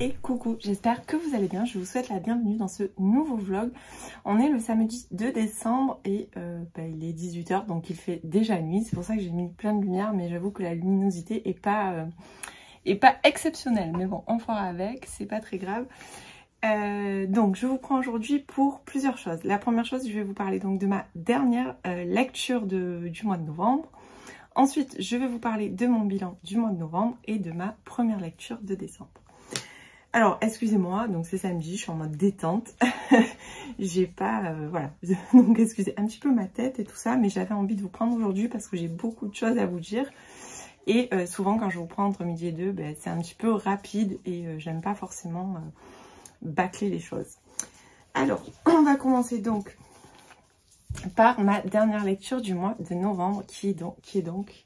et coucou, j'espère que vous allez bien. Je vous souhaite la bienvenue dans ce nouveau vlog. On est le samedi 2 décembre et il est 18 h, donc il fait déjà nuit. C'est pour ça que j'ai mis plein de lumière, mais j'avoue que la luminosité est pas exceptionnelle. Mais bon, on fera avec, c'est pas très grave. Donc je vous prends aujourd'hui pour plusieurs choses. La première chose, je vais vous parler donc de ma dernière lecture du mois de novembre. Ensuite, je vais vous parler de mon bilan du mois de novembre et de ma première lecture de décembre. Alors, excusez-moi, donc c'est samedi, je suis en mode détente. J'ai pas, voilà, donc excusez un petit peu ma tête et tout ça, mais j'avais envie de vous prendre aujourd'hui parce que j'ai beaucoup de choses à vous dire. Et souvent, quand je vous prends entre midi et deux, c'est un petit peu rapide et j'aime pas forcément bâcler les choses. Alors, on va commencer donc par ma dernière lecture du mois de novembre qui est donc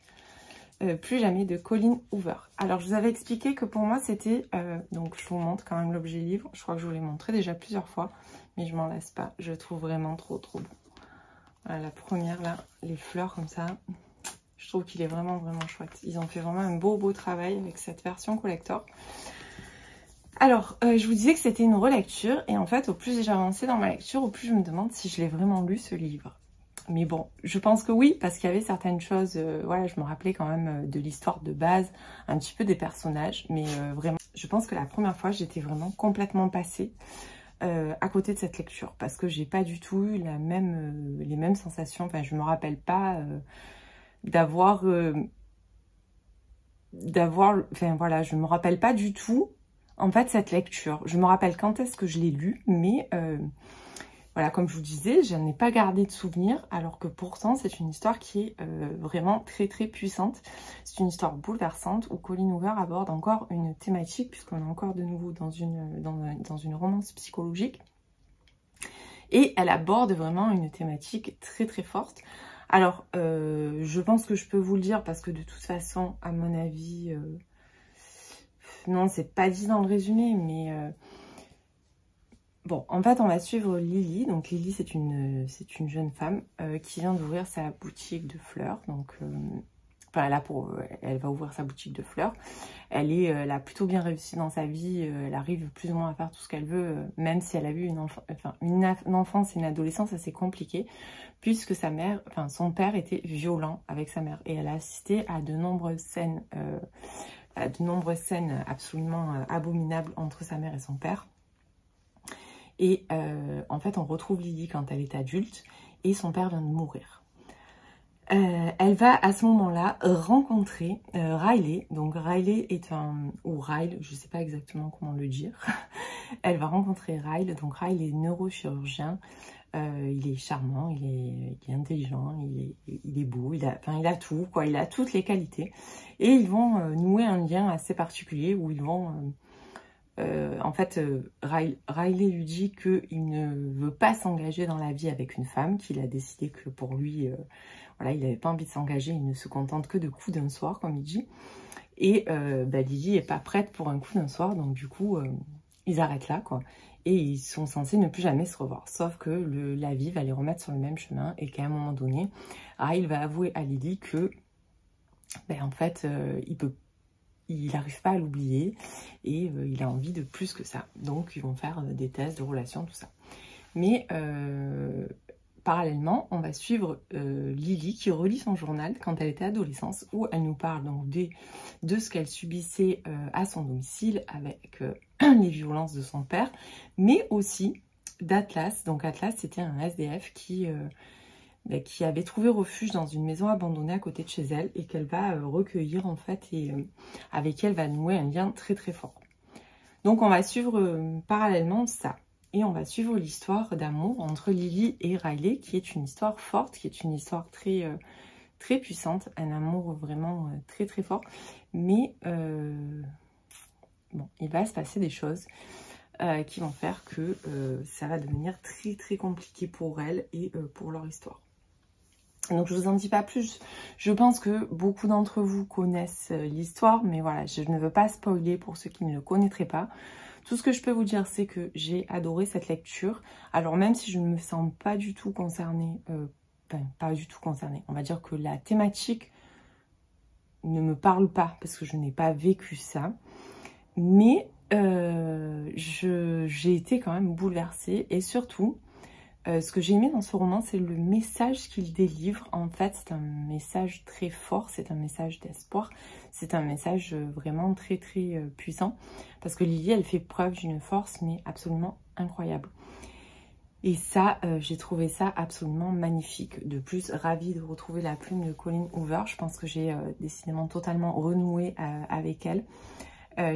Plus jamais de Colleen Hoover. Alors je vous avais expliqué que pour moi c'était, donc je vous montre quand même l'objet livre, je crois que je vous l'ai montré déjà plusieurs fois, mais je m'en lasse pas, je trouve vraiment trop beau. Voilà, la première là, les fleurs comme ça, je trouve qu'il est vraiment chouette. Ils ont fait vraiment un beau travail avec cette version collector. Alors, je vous disais que c'était une relecture, et en fait, au plus j'avançais dans ma lecture, au plus je me demande si je l'ai vraiment lu, ce livre. Mais bon, je pense que oui, parce qu'il y avait certaines choses, voilà, je me rappelais quand même de l'histoire de base, un petit peu des personnages, mais vraiment, je pense que la première fois, j'étais vraiment complètement passée à côté de cette lecture, parce que j'ai pas du tout eu les mêmes sensations, enfin, je me rappelle pas d'avoir, enfin voilà, je me rappelle pas du tout, en fait, cette lecture. Je me rappelle quand est-ce que je l'ai lu, mais voilà, comme je vous disais, je n'ai pas gardé de souvenir, alors que pourtant, c'est une histoire qui est vraiment très puissante. C'est une histoire bouleversante où Colleen Hoover aborde encore une thématique, puisqu'on est encore de nouveau dans une romance psychologique. Et elle aborde vraiment une thématique très forte. Alors, je pense que je peux vous le dire, parce que de toute façon, à mon avis... non, c'est pas dit dans le résumé, mais... Bon, en fait, on va suivre Lily. Donc Lily, c'est une jeune femme qui vient d'ouvrir sa boutique de fleurs. Donc, enfin, elle va ouvrir sa boutique de fleurs. Elle a plutôt bien réussi dans sa vie. Elle arrive plus ou moins à faire tout ce qu'elle veut, même si elle a eu une enfance et une adolescence assez compliquée, puisque son père était violent avec sa mère. Et elle a assisté à de nombreuses scènes, absolument abominables entre sa mère et son père. Et en fait, on retrouve Lily quand elle est adulte et son père vient de mourir. Elle va à ce moment-là rencontrer Riley. Donc Riley est ou Ryle, je ne sais pas exactement comment le dire. Elle va rencontrer Ryle. Donc Ryle est neurochirurgien. Il est charmant, il est intelligent, il est beau, il a tout, quoi. Il a toutes les qualités. Et ils vont nouer un lien assez particulier où ils vont... en fait, Riley lui dit qu'il ne veut pas s'engager dans la vie avec une femme, qu'il a décidé que pour lui, voilà, il n'avait pas envie de s'engager, il ne se contente que de coups d'un soir, comme il dit. Et Lily n'est pas prête pour un coup d'un soir, donc du coup, ils arrêtent là, quoi. Et ils sont censés ne plus jamais se revoir. Sauf que la vie va les remettre sur le même chemin et qu'à un moment donné, Riley va avouer à Lily que, en fait, il n'arrive pas à l'oublier et il a envie de plus que ça. Donc, ils vont faire des tests de relations, tout ça. Mais parallèlement, on va suivre Lily qui relit son journal quand elle était adolescente, où elle nous parle donc de ce qu'elle subissait à son domicile avec les violences de son père, mais aussi d'Atlas. Donc Atlas, c'était un SDF qui avait trouvé refuge dans une maison abandonnée à côté de chez elle et qu'elle va recueillir en fait et avec qui elle va nouer un lien très fort. Donc on va suivre parallèlement ça et on va suivre l'histoire d'amour entre Lily et Riley qui est une histoire forte, qui est une histoire très puissante, un amour vraiment très fort, mais bon, il va se passer des choses qui vont faire que ça va devenir très compliqué pour elle et pour leur histoire. Donc je vous en dis pas plus, je pense que beaucoup d'entre vous connaissent l'histoire, mais voilà, je ne veux pas spoiler pour ceux qui ne le connaîtraient pas. Tout ce que je peux vous dire, c'est que j'ai adoré cette lecture. Alors même si je ne me sens pas du tout concernée, pas du tout concernée, on va dire que la thématique ne me parle pas, parce que je n'ai pas vécu ça. Mais j'ai été quand même bouleversée. Et surtout, ce que j'ai aimé dans ce roman, c'est le message qu'il délivre. En fait, c'est un message très fort, c'est un message d'espoir, c'est un message vraiment très très puissant. Parce que Lily, elle fait preuve d'une force, mais absolument incroyable. Et ça, j'ai trouvé ça absolument magnifique. De plus, ravie de retrouver la plume de Colleen Hoover. Je pense que j'ai décidément totalement renoué avec elle.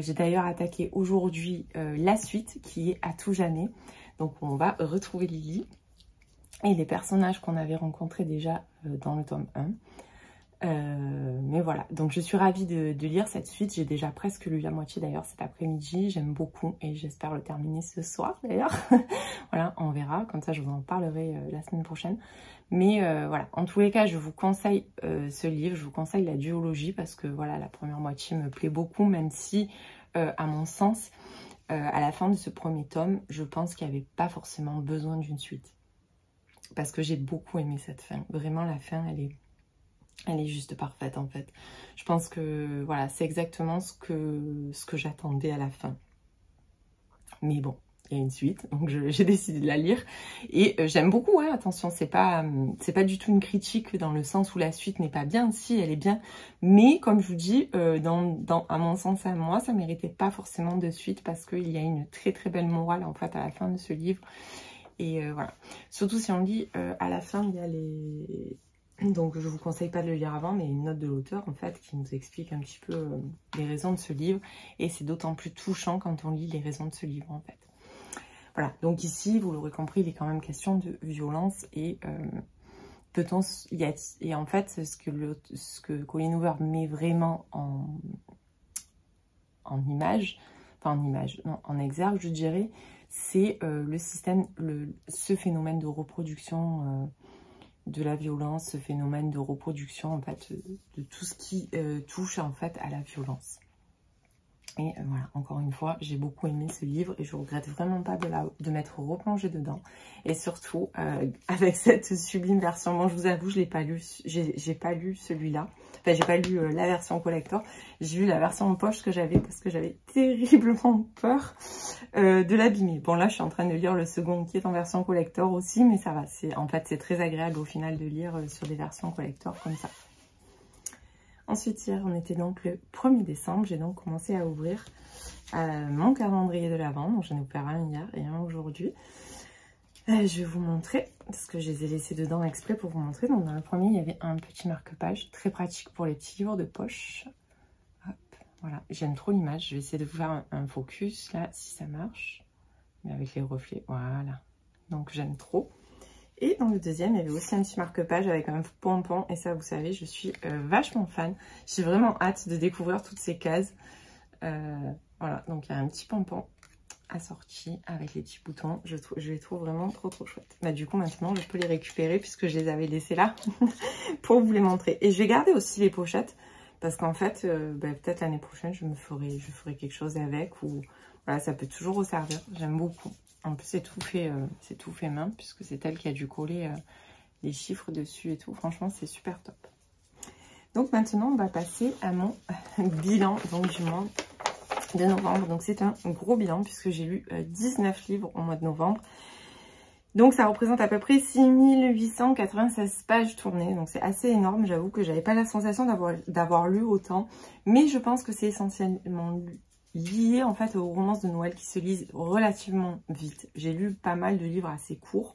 J'ai d'ailleurs attaqué aujourd'hui la suite qui est À tout jamais. Donc on va retrouver Lily et les personnages qu'on avait rencontrés déjà dans le tome 1. Mais voilà, donc je suis ravie de lire cette suite. J'ai déjà presque lu la moitié d'ailleurs cet après-midi. J'aime beaucoup et j'espère le terminer ce soir d'ailleurs. Voilà, on verra, comme ça je vous en parlerai la semaine prochaine. Mais voilà, en tous les cas, je vous conseille ce livre, je vous conseille la duologie parce que voilà, la première moitié me plaît beaucoup, même si, à mon sens, à la fin de ce premier tome, je pense qu'il n'y avait pas forcément besoin d'une suite. Parce que j'ai beaucoup aimé cette fin. Vraiment, la fin, elle est juste parfaite en fait. Je pense que voilà, c'est exactement ce que j'attendais à la fin. Mais bon, il y a une suite, donc j'ai décidé de la lire. Et j'aime beaucoup, hein, attention, c'est pas du tout une critique dans le sens où la suite n'est pas bien. Si, elle est bien. Mais comme je vous dis, à mon sens, à moi, ça méritait pas forcément de suite parce qu'il y a une très très belle morale en fait à la fin de ce livre. Et voilà. Surtout si on lit à la fin, il y a les... Donc je vous conseille pas de le lire avant, mais une note de l'auteur en fait qui nous explique un petit peu les raisons de ce livre. Et c'est d'autant plus touchant quand on lit les raisons de ce livre en fait. Voilà, donc ici, vous l'aurez compris, il est quand même question de violence et peut-on... Et en fait, ce que Colleen Hoover met vraiment en image, enfin en image, non, en exergue, je dirais, c'est le système, ce phénomène de reproduction de la violence, ce phénomène de reproduction en fait de tout ce qui touche en fait à la violence. Et voilà, encore une fois, j'ai beaucoup aimé ce livre et je regrette vraiment pas de m'être replongée dedans. Et surtout, avec cette sublime version, moi je vous avoue, je l'ai pas lu, j'ai pas lu celui-là. Enfin, j'ai pas lu la version collector. J'ai lu la version en poche que j'avais parce que j'avais terriblement peur de l'abîmer. Bon, là, je suis en train de lire le second qui est en version collector aussi, mais ça va. En fait, c'est très agréable au final de lire sur des versions collector comme ça. Ensuite, hier, on était donc le 1er décembre. J'ai donc commencé à ouvrir mon calendrier de l'Avent. Donc, j'en ai ouvert un hier et un aujourd'hui. Je vais vous montrer, parce que je les ai laissés dedans exprès pour vous montrer. Donc, dans le premier, il y avait un petit marque-page très pratique pour les petits livres de poche. Hop, voilà, j'aime trop l'image. Je vais essayer de vous faire un focus, là, si ça marche. Mais avec les reflets, voilà. Donc, j'aime trop. Et dans le deuxième, il y avait aussi un petit marque-page avec un pompon. Et ça, vous savez, je suis vachement fan. J'ai vraiment hâte de découvrir toutes ces cases. Voilà, donc il y a un petit pompon assorti avec les petits boutons. Je les trouve vraiment trop trop chouettes. Bah, du coup, maintenant, je peux les récupérer puisque je les avais laissés là pour vous les montrer. Et je vais garder aussi les pochettes parce qu'en fait, bah, peut-être l'année prochaine, je ferai quelque chose avec. Ou voilà, ça peut toujours resservir. J'aime beaucoup. En plus, c'est tout fait main, puisque c'est elle qui a dû coller les chiffres dessus et tout. Franchement, c'est super top. Donc maintenant, on va passer à mon bilan donc, du mois de novembre. Donc c'est un gros bilan, puisque j'ai lu 19 livres au mois de novembre. Donc ça représente à peu près 6896 pages tournées. Donc c'est assez énorme. J'avoue que j'avais pas la sensation d'avoir lu autant. Mais je pense que c'est essentiellement lié en fait aux romances de Noël qui se lisent relativement vite. J'ai lu pas mal de livres assez courts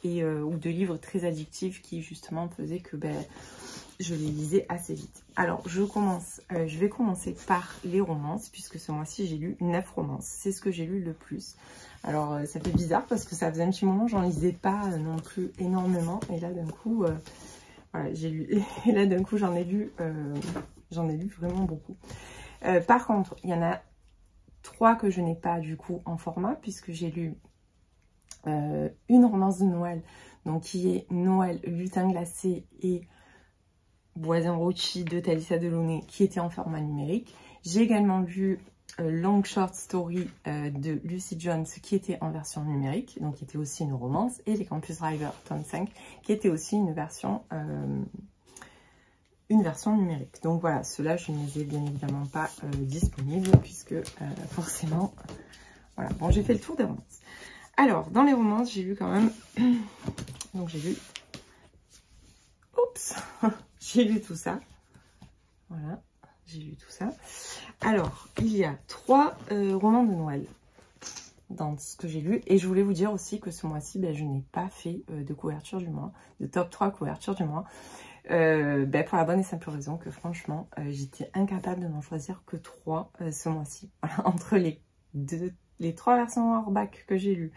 et ou de livres très addictifs qui justement faisaient que je les lisais assez vite. Alors je vais commencer par les romances puisque ce mois-ci j'ai lu 9 romances. C'est ce que j'ai lu le plus. Alors ça fait bizarre parce que ça faisait un petit moment j'en lisais pas non plus énormément et là d'un coup voilà, j'ai lu et là d'un coup j'en ai lu vraiment beaucoup. Par contre, il y en a 3 que je n'ai pas du coup en format puisque j'ai lu une romance de Noël, donc qui est Noël, Lutin glacé et Voisin Rochi de Thalissa Delaunay qui était en format numérique. J'ai également lu Long Short Story de Lucy Jones qui était en version numérique, donc qui était aussi une romance, et les Campus Driver tome 5 qui était aussi une version numérique. Donc voilà, ceux-là, je ne les ai bien évidemment pas disponibles puisque forcément, Voilà, bon, j'ai fait le tour des romances. Alors, dans les romances, j'ai lu quand même... Donc, j'ai lu... Oups. J'ai lu tout ça. Voilà, j'ai lu tout ça. Alors, il y a 3 romans de Noël dans ce que j'ai lu. Et je voulais vous dire aussi que ce mois-ci, ben, je n'ai pas fait de couverture du mois, de top 3 couverture du mois. Ben, pour la bonne et simple raison que franchement, j'étais incapable de n'en choisir que 3 ce mois-ci. Voilà, entre les 3 versions hors-bac que j'ai lues.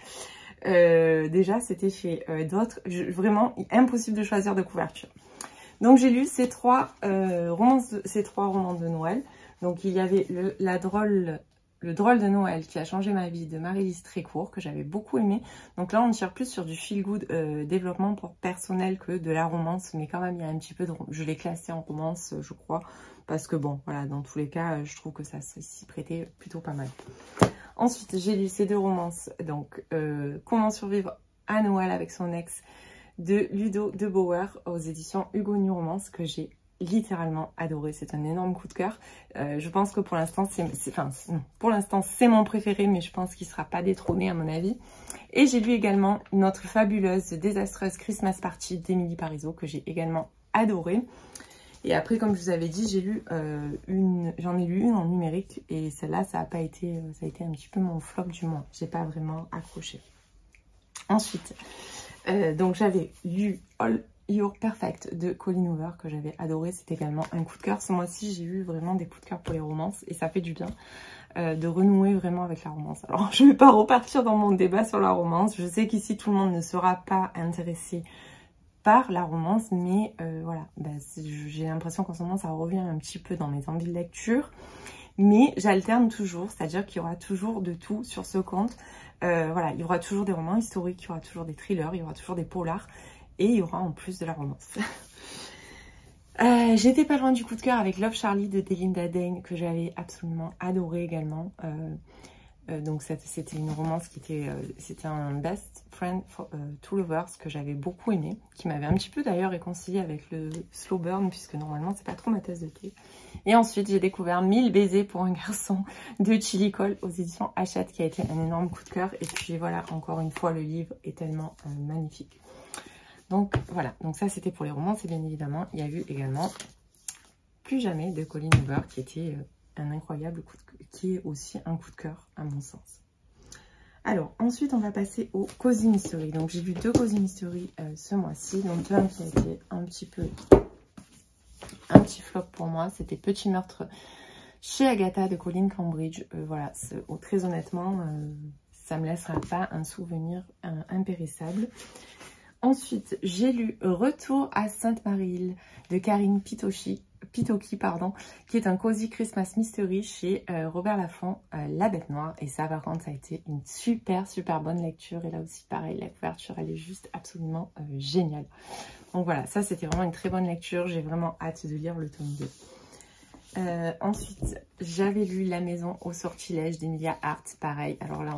Déjà, c'était chez d'autres. Vraiment, impossible de choisir de couverture. Donc, j'ai lu ces 3 romans de Noël. Donc, il y avait le drôle de Noël qui a changé ma vie de Marie-Lise Trécourt, que j'avais beaucoup aimé. Donc là, on tire plus sur du feel-good développement personnel que de la romance. Mais quand même, il y a un petit peu de... Je l'ai classé en romance, je crois. Parce que bon, voilà, dans tous les cas, je trouve que ça s'y prêtait plutôt pas mal. Ensuite, j'ai lu ces 2 romances. Donc, Comment survivre à Noël avec son ex de Ludo de Bauer aux éditions Hugo New Romance, que j'ai littéralement adoré. C'est un énorme coup de cœur. Je pense que pour l'instant, c'est mon préféré, mais je pense qu'il ne sera pas détrôné à mon avis. Et j'ai lu également Notre fabuleuse, désastreuse Christmas Party d'Émilie Parizeau, que j'ai également adoré. Et après, comme je vous avais dit, j'ai lu j'en ai lu une en numérique, et celle-là, ça a été un petit peu mon flop du mois. J'ai pas vraiment accroché. Ensuite, donc j'avais lu All You're Perfect de Colleen Hoover, que j'avais adoré. C'était également un coup de cœur. Ce mois-ci, j'ai eu vraiment des coups de cœur pour les romances, et ça fait du bien de renouer vraiment avec la romance. Alors, je ne vais pas repartir dans mon débat sur la romance. Je sais qu'ici, tout le monde ne sera pas intéressé par la romance, mais voilà, j'ai l'impression qu'en ce moment, ça revient un petit peu dans mes envies de lecture. Mais j'alterne toujours, c'est-à-dire qu'il y aura toujours de tout sur ce compte. Voilà, il y aura toujours des romans historiques, il y aura toujours des thrillers, il y aura toujours des polars. Et il y aura en plus de la romance. J'étais pas loin du coup de cœur avec Love Charlie de Delinda Dane, que j'avais absolument adoré également. Donc c'était une romance qui était... c'était un best friend for two lovers que j'avais beaucoup aimé. Qui m'avait un petit peu d'ailleurs réconcilié avec le slow burn, puisque normalement c'est pas trop ma tasse de thé. Et ensuite j'ai découvert 1000 baisers pour un garçon de Chili Cole aux éditions Hachette, qui a été un énorme coup de cœur. Et puis voilà, encore une fois, le livre est tellement magnifique. Donc voilà, donc ça c'était pour les romances, et bien évidemment il y a eu également Plus jamais de Colleen Hoover, qui était un incroyable coup de cœur, qui est aussi un coup de cœur à mon sens. Alors ensuite on va passer au Cozy Mystery. Donc j'ai lu 2 Cozy Mystery ce mois-ci, donc un qui a été un petit flop pour moi, c'était Petit meurtre chez Agatha de Colleen Cambridge. Voilà, très honnêtement, ça me laissera pas un souvenir impérissable. Ensuite, j'ai lu Retour à Sainte-Marie-Île de Karine Pitoki, qui est un Cozy Christmas Mystery chez Robert Laffont, La Bête Noire. Et ça, par contre, ça a été une super bonne lecture. Et là aussi, pareil, la couverture, elle est juste absolument géniale. Donc voilà, ça, c'était vraiment une très bonne lecture. J'ai vraiment hâte de lire le tome 2. Ensuite, j'avais lu La maison au sortilège d'Emilia Hart. Pareil, alors là,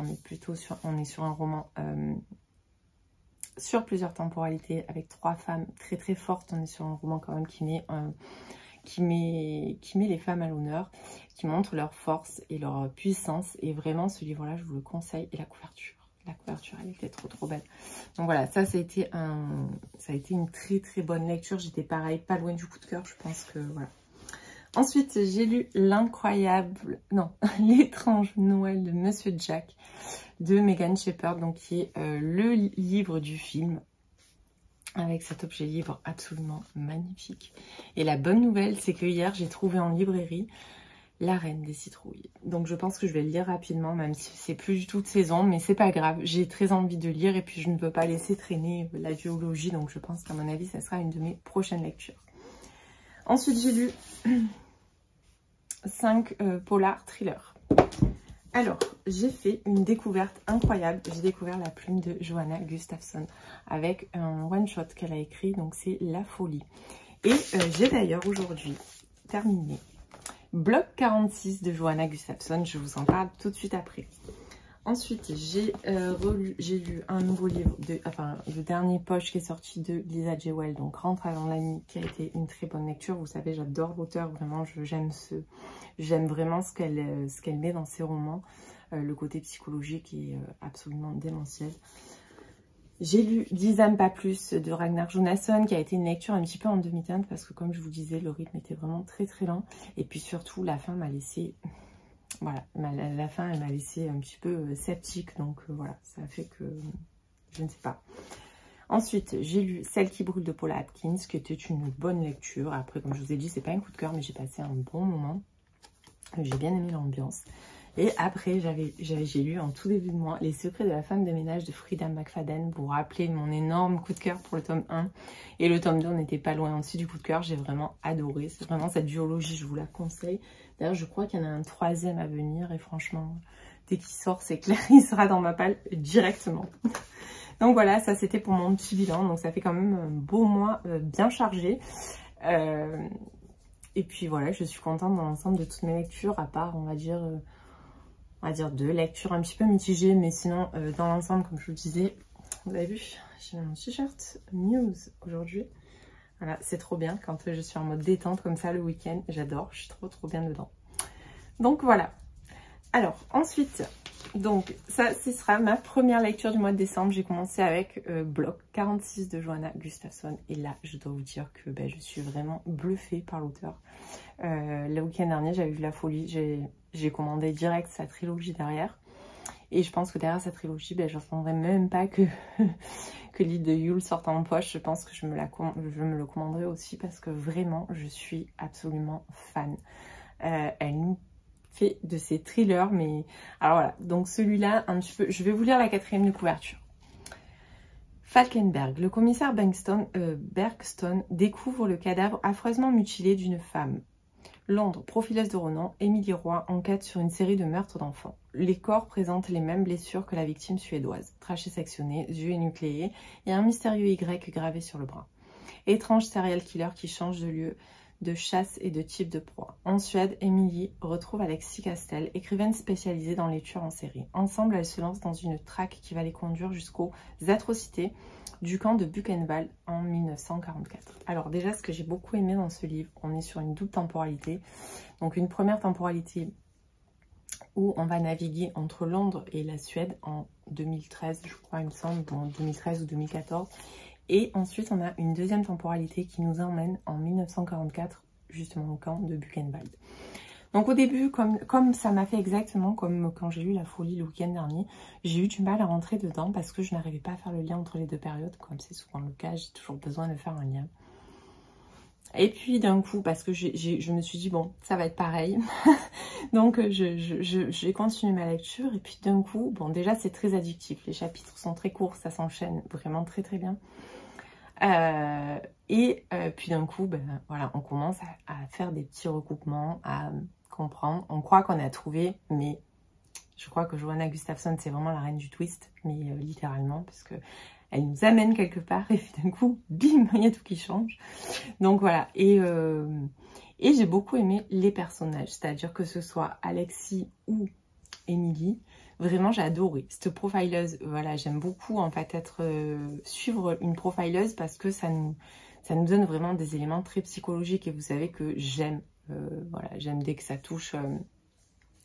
on est sur un roman... sur plusieurs temporalités, avec 3 femmes très fortes. On est sur un roman quand même qui met les femmes à l'honneur, qui montre leur force et leur puissance. Et vraiment, ce livre-là, je vous le conseille. Et la couverture, elle était trop belle. Donc voilà, ça a été une très bonne lecture. J'étais pareil, pas loin du coup de cœur. Je pense que voilà. Ensuite, j'ai lu l'étrange Noël de Monsieur Jack de Megan Shepherd, donc qui est le livre du film, avec cet objet livre absolument magnifique. Et la bonne nouvelle, c'est que hier, j'ai trouvé en librairie La Reine des Citrouilles. Donc je pense que je vais le lire rapidement, même si c'est plus du tout de saison, mais c'est pas grave. J'ai très envie de lire, et puis je ne peux pas laisser traîner la duologie, donc je pense qu'à mon avis, ça sera une de mes prochaines lectures. Ensuite, j'ai lu 5 polars thrillers. Alors, j'ai fait une découverte incroyable. J'ai découvert La plume de Johanna Gustafsson avec un one-shot qu'elle a écrit, donc c'est La folie. Et j'ai d'ailleurs aujourd'hui terminé Bloc 46 de Johanna Gustafsson. Je vous en parle tout de suite après. Ensuite, j'ai lu un nouveau livre, le dernier poche qui est sorti de Lisa Jewell, donc Rentre avant la nuit, qui a été une très bonne lecture. Vous savez, j'adore l'auteur, vraiment, j'aime vraiment ce qu'elle met dans ses romans. le côté psychologique est absolument démentiel. J'ai lu 10 âmes pas plus de Ragnar Jonasson, qui a été une lecture un petit peu en demi-teinte parce que comme je vous disais, le rythme était vraiment très très lent. Et puis surtout, la fin m'a laissé, voilà, la fin elle m'a laissé un petit peu sceptique. Donc voilà, ça a fait que, je ne sais pas. Ensuite, j'ai lu Celle qui brûle de Paula Atkins, qui était une bonne lecture. Après, comme je vous ai dit, c'est pas un coup de cœur, mais j'ai passé un bon moment. J'ai bien aimé l'ambiance. Et après, j'ai lu en tout début de mois Les secrets de la femme de ménage de Frida McFadden. Vous vous rappelez mon énorme coup de cœur pour le tome 1. Et le tome 2, on n'était pas loin aussi du coup de cœur. J'ai vraiment adoré. C'est vraiment cette duologie, je vous la conseille. D'ailleurs, je crois qu'il y en a un 3e à venir. Et franchement, dès qu'il sort, c'est clair, il sera dans ma palle directement. Donc voilà, ça c'était pour mon petit bilan. Donc ça fait quand même un beau mois bien chargé. Et puis voilà, je suis contente dans l'ensemble de toutes mes lectures, à part, on va dire 2 lectures un petit peu mitigées. Mais sinon, dans l'ensemble, comme je vous le disais, vous avez vu, j'ai mon t-shirt Muse aujourd'hui. Voilà, c'est trop bien quand je suis en mode détente comme ça le week-end. J'adore, je suis trop bien dedans. Donc voilà. Alors, ensuite, donc ça, ce sera ma première lecture du mois de décembre. J'ai commencé avec Bloc 46 de Johanna Gustafsson. Et là, je dois vous dire que je suis vraiment bluffée par l'auteur. Le week-end dernier, j'avais vu La Folie. J'ai commandé direct sa trilogie derrière. Et je pense que derrière sa trilogie, je n'attendrai même pas que, que l'île de Yule sorte en poche. Je pense que je me le commanderai aussi parce que vraiment, je suis absolument fan. Elle nous fait de ces thrillers, mais alors voilà, donc celui-là un petit peu, je vais vous lire la 4e de couverture. Falkenberg, le commissaire Bergstone découvre le cadavre affreusement mutilé d'une femme. Londres, profileuse de renom, Émilie Roy enquête sur une série de meurtres d'enfants. Les corps présentent les mêmes blessures que la victime suédoise, trachée sectionnée, yeux énucléés et un mystérieux Y gravé sur le bras. Étrange serial killer qui change de lieu de chasse et de type de proie. En Suède, Émilie retrouve Alexis Castel, écrivaine spécialisée dans les tueurs en série. Ensemble, elles se lancent dans une traque qui va les conduire jusqu'aux atrocités du camp de Buchenwald en 1944. Alors déjà, ce que j'ai beaucoup aimé dans ce livre, on est sur une double temporalité. Donc une première temporalité où on va naviguer entre Londres et la Suède en 2013, je crois, il me semble, en 2013 ou 2014. Et ensuite, on a une deuxième temporalité qui nous emmène en 1944, justement au camp de Buchenwald. Donc au début, comme ça m'a fait exactement comme quand j'ai lu La Folie le week-end dernier, j'ai eu du mal à rentrer dedans parce que je n'arrivais pas à faire le lien entre les deux périodes. Comme c'est souvent le cas, j'ai toujours besoin de faire un lien. Et puis d'un coup, parce que je me suis dit, bon, ça va être pareil. Donc j'ai continué ma lecture et puis d'un coup, bon déjà c'est très addictif. Les chapitres sont très courts, ça s'enchaîne vraiment très bien. Puis d'un coup, voilà, on commence à faire des petits recoupements, à comprendre. On croit qu'on a trouvé, mais je crois que Johanna Gustafsson, c'est vraiment la reine du twist, mais littéralement, parce que elle nous amène quelque part et puis d'un coup, bim, il y a tout qui change. Donc voilà, et j'ai beaucoup aimé les personnages, c'est-à-dire que ce soit Alexis ou Émilie. Vraiment, j'ai adoré. Cette profileuse, voilà, j'aime beaucoup en fait suivre une profileuse parce que ça nous donne vraiment des éléments très psychologiques et vous savez que j'aime, voilà, j'aime dès que ça touche,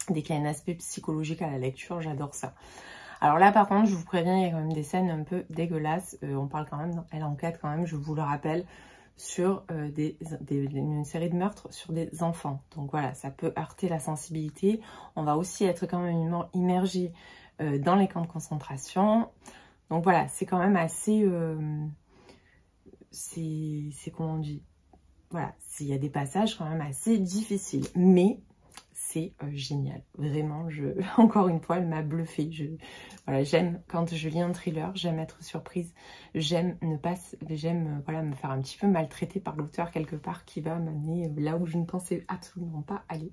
dès qu'il y a un aspect psychologique à la lecture, j'adore ça. Alors là, par contre, je vous préviens, il y a quand même des scènes un peu dégueulasses. On parle quand même, elle enquête quand même, je vous le rappelle, sur une série de meurtres sur des enfants. Donc voilà, ça peut heurter la sensibilité. On va aussi être quand même immergé dans les camps de concentration. Donc voilà, c'est quand même assez... c'est comment on dit? Voilà, il y a des passages quand même assez difficiles. Mais c'est génial. Vraiment, encore une fois, elle m'a bluffée. Voilà, j'aime quand je lis un thriller, j'aime être surprise. J'aime voilà, me faire un petit peu maltraiter par l'auteur quelque part qui va m'amener là où je ne pensais absolument pas aller.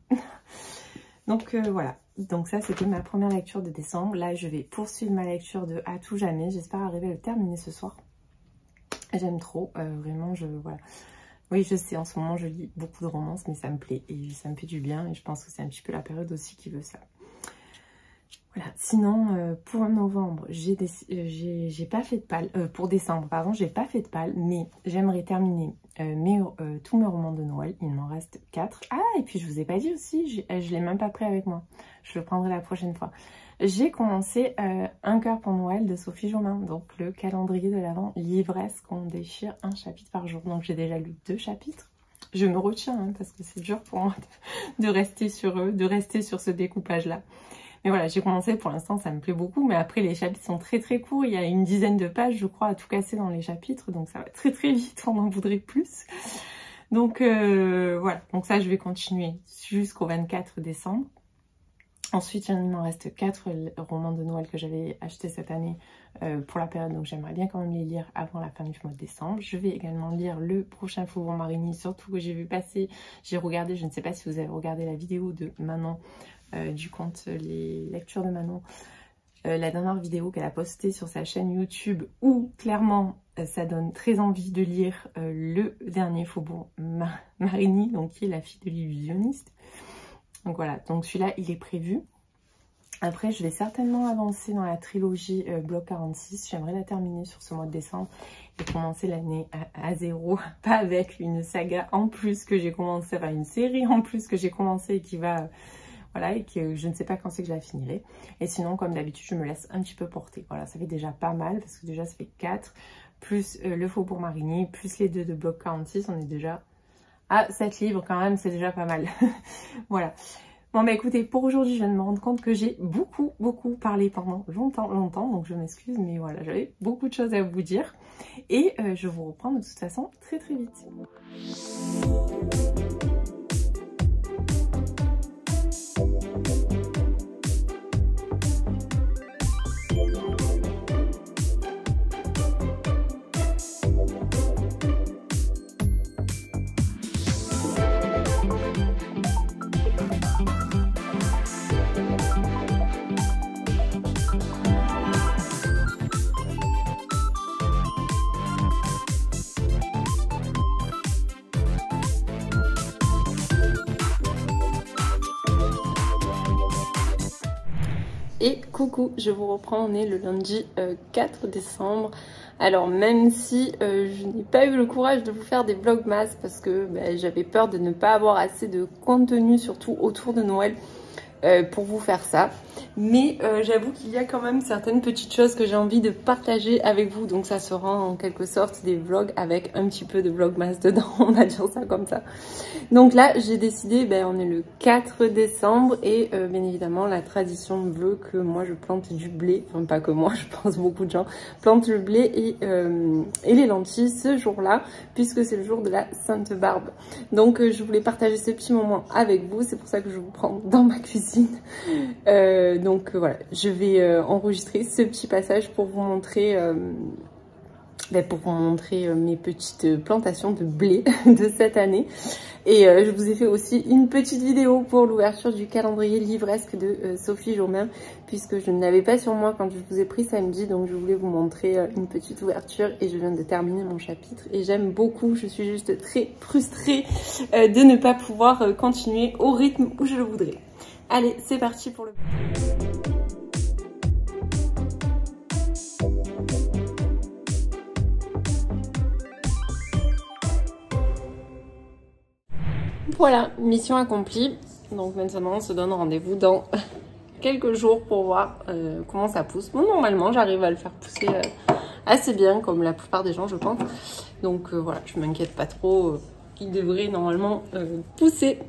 Donc voilà. Donc ça, c'était ma première lecture de décembre. Là, je vais poursuivre ma lecture de À tout jamais. J'espère arriver à le terminer ce soir. J'aime trop. Vraiment, voilà. Oui, je sais, en ce moment, je lis beaucoup de romances, mais ça me plaît et ça me fait du bien. Et je pense que c'est un petit peu la période aussi qui veut ça. Voilà, sinon pour novembre, j'ai pas fait de pal, pour décembre, pardon, j'ai pas fait de pal, mais j'aimerais terminer tous mes romans de Noël, il m'en reste 4. Ah, et puis je vous ai pas dit aussi, je l'ai même pas pris avec moi, je le prendrai la prochaine fois. J'ai commencé Un cœur pour Noël de Sophie Jomain, donc le calendrier de l'Avent livresque, on déchire un chapitre par jour, donc j'ai déjà lu 2 chapitres. Je me retiens hein, parce que c'est dur pour moi de rester sur ce découpage-là. Mais voilà, j'ai commencé, pour l'instant ça me plaît beaucoup, mais après les chapitres sont très très courts, il y a une dizaine de pages je crois à tout casser dans les chapitres, donc ça va très très vite, on en voudrait plus. Donc voilà, donc ça je vais continuer jusqu'au 24 décembre. Ensuite il m'en reste 4 romans de Noël que j'avais achetés cette année pour la période, donc j'aimerais bien quand même les lire avant la fin du mois de décembre. Je vais également lire le prochain Faubourg Marigny, surtout que j'ai vu passer, j'ai regardé, je ne sais pas si vous avez regardé la vidéo de Manon, du compte Les Lectures de Manon, la dernière vidéo qu'elle a postée sur sa chaîne YouTube où clairement ça donne très envie de lire le dernier Faubourg Marigny, donc qui est La fille de l'illusionniste. Donc voilà, donc celui-là il est prévu. Après je vais certainement avancer dans la trilogie Bloc 46, j'aimerais la terminer sur ce mois de décembre et commencer l'année à zéro, pas avec une saga en plus que j'ai commencé, enfin une série en plus que j'ai commencé et qui va... Voilà, et que je ne sais pas quand c'est que je la finirai. Et sinon, comme d'habitude, je me laisse un petit peu porter. Voilà, ça fait déjà pas mal, parce que déjà, ça fait 4, plus le Faubourg Marigny, plus les 2 de Bloc 46, on est déjà à 7 livres quand même, c'est déjà pas mal. Voilà. Bon, bah écoutez, pour aujourd'hui, je viens de me rendre compte que j'ai beaucoup parlé pendant longtemps, donc je m'excuse, mais voilà, j'avais beaucoup de choses à vous dire. Et je vous reprends de toute façon très vite. Et coucou, je vous reprends, on est le lundi 4 décembre. Alors même si je n'ai pas eu le courage de vous faire des vlogmas parce que j'avais peur de ne pas avoir assez de contenu, surtout autour de Noël, pour vous faire ça. Mais j'avoue qu'il y a quand même certaines petites choses que j'ai envie de partager avec vous. Donc ça sera en quelque sorte des vlogs avec un petit peu de vlogmas dedans, on va dire ça comme ça. Donc là j'ai décidé, on est le 4 décembre et bien évidemment la tradition veut que moi je plante du blé. Enfin pas que moi, je pense beaucoup de gens plantent le blé et les lentilles ce jour-là, puisque c'est le jour de la Sainte Barbe. Donc je voulais partager ce petit moment avec vous, c'est pour ça que je vous prends dans ma cuisine. Donc voilà, je vais enregistrer ce petit passage pour vous montrer mes petites plantations de blé de cette année. Et je vous ai fait aussi une petite vidéo pour l'ouverture du calendrier livresque de Sophie Jomain, puisque je ne l'avais pas sur moi quand je vous ai pris samedi, donc je voulais vous montrer une petite ouverture et je viens de terminer mon chapitre et j'aime beaucoup, je suis juste très frustrée de ne pas pouvoir continuer au rythme où je le voudrais. Allez, c'est parti pour le... Voilà, mission accomplie. Donc maintenant, on se donne rendez-vous dans quelques jours pour voir comment ça pousse. Bon, normalement, j'arrive à le faire pousser assez bien, comme la plupart des gens, je pense. Donc voilà, je m'inquiète pas trop. Il devrait normalement pousser.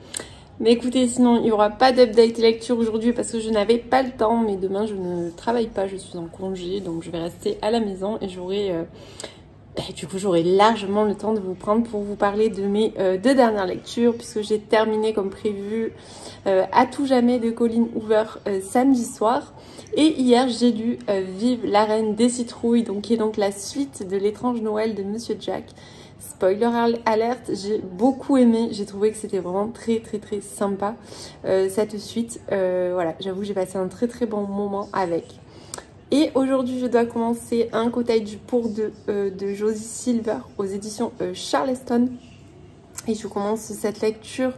Mais écoutez, sinon, il n'y aura pas d'update lecture aujourd'hui parce que je n'avais pas le temps. Mais demain, je ne travaille pas, je suis en congé. Donc je vais rester à la maison et j'aurai... du coup, j'aurai largement le temps de vous prendre pour vous parler de mes 2 dernières lectures, puisque j'ai terminé comme prévu À tout jamais de Colleen Hoover samedi soir. Et hier, j'ai lu Vive la reine des citrouilles, donc qui est donc la suite de L'étrange Noël de Monsieur Jack. Spoiler alerte, j'ai beaucoup aimé, j'ai trouvé que c'était vraiment très sympa cette suite. Voilà, j'avoue que j'ai passé un très bon moment avec. Et aujourd'hui, je dois commencer Un cottage pour deux de Josie Silver aux éditions Charleston. Et je commence cette lecture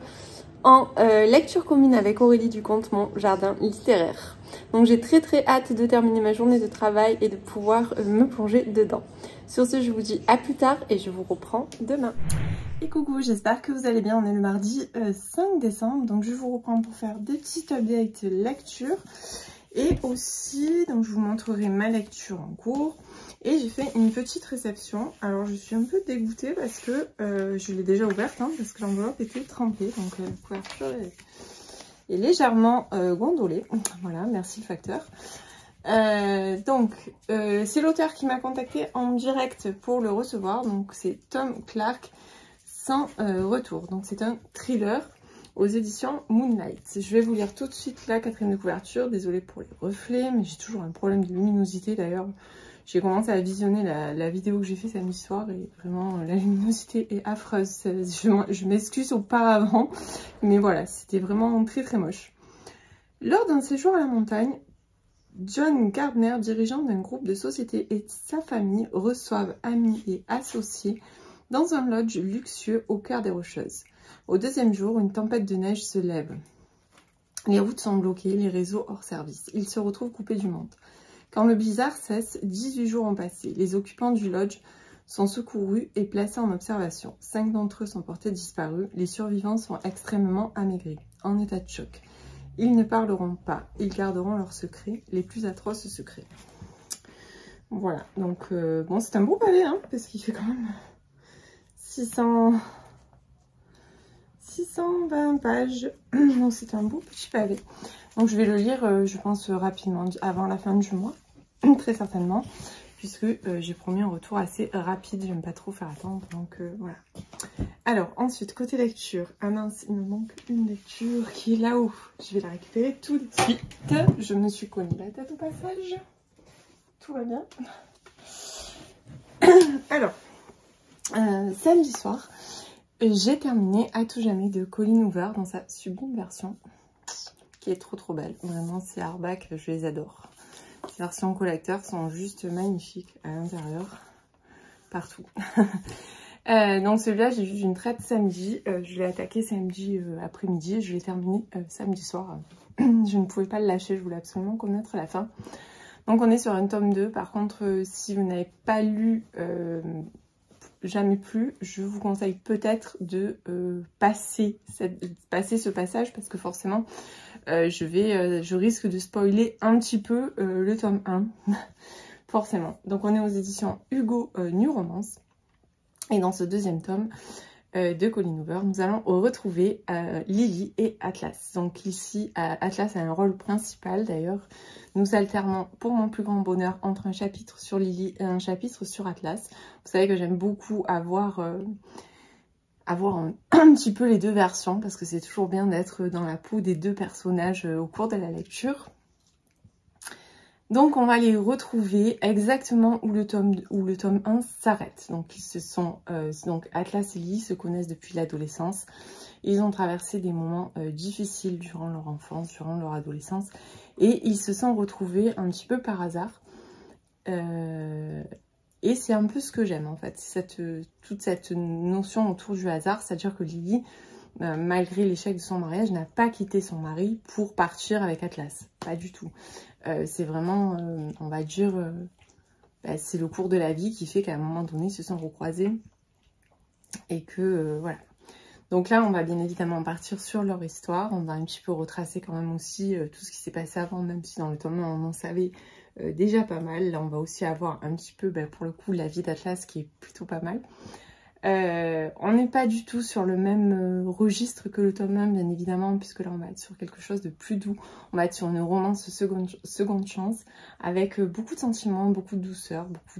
en lecture commune avec Aurélie Ducomte, mon jardin littéraire. Donc j'ai très hâte de terminer ma journée de travail et de pouvoir me plonger dedans. Sur ce, je vous dis à plus tard et je vous reprends demain. Et coucou, j'espère que vous allez bien. On est le mardi 5 décembre, donc je vous reprends pour faire des petits updates lecture. Et aussi, donc je vous montrerai ma lecture en cours. Et j'ai fait une petite réception. Alors je suis un peu dégoûtée parce que je l'ai déjà ouverte, hein, parce que l'enveloppe était trempée. Donc la couverture est légèrement gondolée. Voilà, merci le facteur. C'est l'auteur qui m'a contacté en direct pour le recevoir. Donc c'est Tom Clark, Sans retour. Donc c'est un thriller aux éditions Moonlight. Je vais vous lire tout de suite la 4e de couverture. Désolée pour les reflets, mais j'ai toujours un problème de luminosité. D'ailleurs, j'ai commencé à visionner la vidéo que j'ai fait samedi soir et vraiment la luminosité est affreuse. Je m'excuse auparavant, mais voilà, c'était vraiment très moche. Lors d'un séjour à la montagne, John Gardner, dirigeant d'un groupe de société, et sa famille reçoivent amis et associés dans un lodge luxueux au cœur des Rocheuses. Au 2e jour, une tempête de neige se lève. Les routes sont bloquées, les réseaux hors service. Ils se retrouvent coupés du monde. Quand le blizzard cesse, 18 jours ont passé. Les occupants du lodge sont secourus et placés en observation. 5 d'entre eux sont portés disparus. Les survivants sont extrêmement amaigris, en état de choc. Ils ne parleront pas. Ils garderont leurs secrets, les plus atroces secrets. Voilà, donc bon, c'est un beau pavé, hein, parce qu'il fait quand même 620 pages. Donc c'est un beau petit pavé. Donc je vais le lire, je pense, rapidement, avant la fin du mois, très certainement, puisque j'ai promis un retour assez rapide. J'aime pas trop faire attendre, donc voilà. Alors ensuite, côté lecture, ah mince, il me manque une lecture qui est là-haut. Je vais la récupérer tout de suite. Je me suis cogné la tête au passage. Tout va bien. Alors, samedi soir, j'ai terminé À tout jamais de Colleen Hoover dans sa sublime version, qui est trop belle. Vraiment, ces hardbacks, je les adore. Les versions collector sont juste magnifiques à l'intérieur, partout. Donc celui-là, j'ai juste une traite samedi. Je l'ai attaqué samedi après-midi. Je l'ai terminé samedi soir. Je ne pouvais pas le lâcher, je voulais absolument connaître la fin. Donc on est sur un tome 2. Par contre, si vous n'avez pas lu Jamais plus, je vous conseille peut-être de passer ce passage, parce que forcément je risque de spoiler un petit peu le tome 1. Forcément. Donc on est aux éditions Hugo New Romance. Et dans ce 2e tome de Colleen Hoover, nous allons retrouver Lily et Atlas. Donc ici, Atlas a un rôle principal d'ailleurs. Nous alternons, pour mon plus grand bonheur, entre un chapitre sur Lily et un chapitre sur Atlas. Vous savez que j'aime beaucoup avoir un petit peu les deux versions, parce que c'est toujours bien d'être dans la peau des deux personnages au cours de la lecture. Donc on va les retrouver exactement où le tome 1 s'arrête. Donc donc Atlas et Lily se connaissent depuis l'adolescence. Ils ont traversé des moments difficiles durant leur enfance, durant leur adolescence, et ils se sont retrouvés un petit peu par hasard. Et c'est un peu ce que j'aime en fait, toute cette notion autour du hasard, c'est-à-dire que Lily, malgré l'échec de son mariage, n'a pas quitté son mari pour partir avec Atlas, pas du tout. C'est vraiment, on va dire, c'est le cours de la vie qui fait qu'à un moment donné, ils se sont recroisés et que, voilà. Donc là, on va bien évidemment partir sur leur histoire, on va un petit peu retracer quand même aussi tout ce qui s'est passé avant, même si dans le tome 1, on en savait déjà pas mal. Là, on va aussi avoir un petit peu, pour le coup, la vie d'Atlas qui est plutôt pas mal. On n'est pas du tout sur le même registre que le tome 1, bien évidemment, puisque là on va être sur quelque chose de plus doux. On va être sur une romance seconde chance, avec beaucoup de sentiments, beaucoup de douceur, beaucoup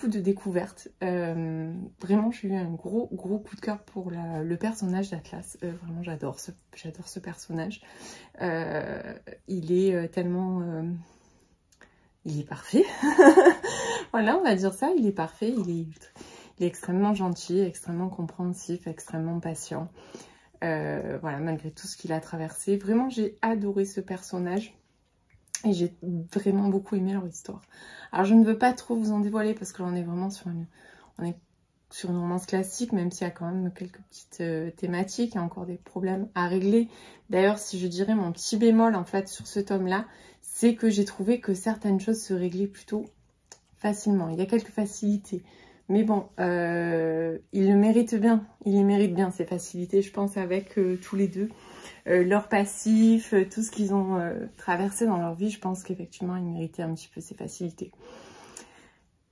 de découvertes. Vraiment, j'ai eu un gros coup de cœur pour le personnage d'Atlas. Vraiment, j'adore ce personnage. Il est tellement... il est parfait. Voilà, on va dire ça, il est parfait, il est extrêmement gentil, extrêmement compréhensif, extrêmement patient. Voilà, malgré tout ce qu'il a traversé. Vraiment, j'ai adoré ce personnage. Et j'ai vraiment beaucoup aimé leur histoire. Alors, je ne veux pas trop vous en dévoiler parce que là, on est vraiment sur on est sur une romance classique, même s'il y a quand même quelques petites thématiques, il y a encore des problèmes à régler. D'ailleurs, si je dirais mon petit bémol en fait sur ce tome-là, c'est que j'ai trouvé que certaines choses se réglaient plutôt facilement. Il y a quelques facilités. Mais bon, ils le méritent bien. Ils les méritent bien, ces facilités, je pense, avec tous les deux. Leur passif, tout ce qu'ils ont traversé dans leur vie, je pense qu'effectivement, ils méritaient un petit peu ces facilités.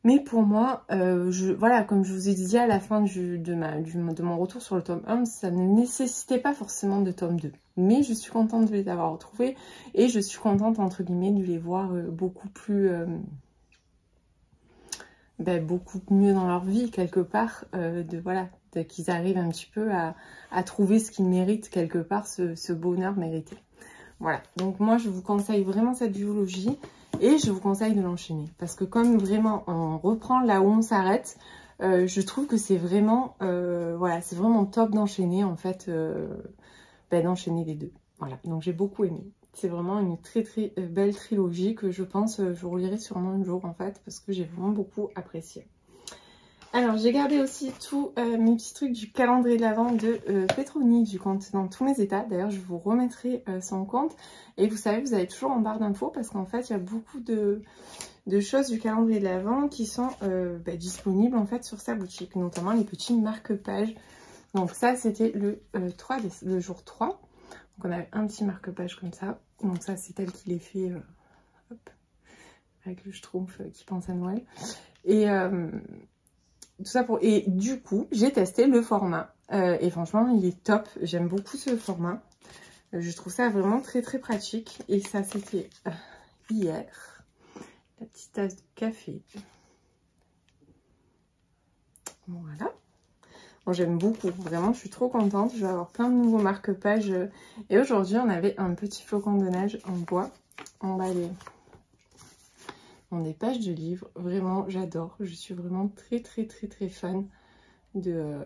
Mais pour moi, voilà, comme je vous ai dit à la fin de mon retour sur le tome 1, ça ne nécessitait pas forcément de tome 2. Mais je suis contente de les avoir retrouvés et je suis contente, entre guillemets, de les voir beaucoup plus... beaucoup mieux dans leur vie, quelque part, qu'ils arrivent un petit peu à trouver ce qu'ils méritent, quelque part, ce bonheur mérité. Voilà, donc moi, je vous conseille vraiment cette duologie. Et je vous conseille de l'enchaîner. Parce que comme vraiment on reprend là où on s'arrête, je trouve que c'est vraiment, voilà, c'est vraiment top d'enchaîner en fait, d'enchaîner les deux. Voilà, donc j'ai beaucoup aimé. C'est vraiment une très très belle trilogie que je pense je relirai sûrement un jour en fait. Parce que j'ai vraiment beaucoup apprécié. Alors j'ai gardé aussi tous mes petits trucs du calendrier de l'Avent de Petroni du compte Dans Tous Mes États. D'ailleurs je vous remettrai son compte. Et vous savez, vous avez toujours en barre d'infos parce qu'en fait il y a beaucoup de choses du calendrier de l'Avent qui sont disponibles en fait sur sa boutique. Notamment les petits marque-pages. Donc ça c'était le jour 3. Donc on avait un petit marque-page comme ça. Donc ça c'est tel qu'il est fait hop, avec le schtroumpf qui pense à Noël. Et... tout ça pour... Et du coup, j'ai testé le format. Et franchement, il est top. J'aime beaucoup ce format. Je trouve ça vraiment très très pratique. Et ça, c'était hier. La petite tasse de café. Voilà. Bon, j'aime beaucoup. Vraiment, je suis trop contente. Je vais avoir plein de nouveaux marque-pages. Et aujourd'hui, on avait un petit flocon de neige en bois emballé dans des pages de livres. Vraiment, j'adore. Je suis vraiment très très très très fan de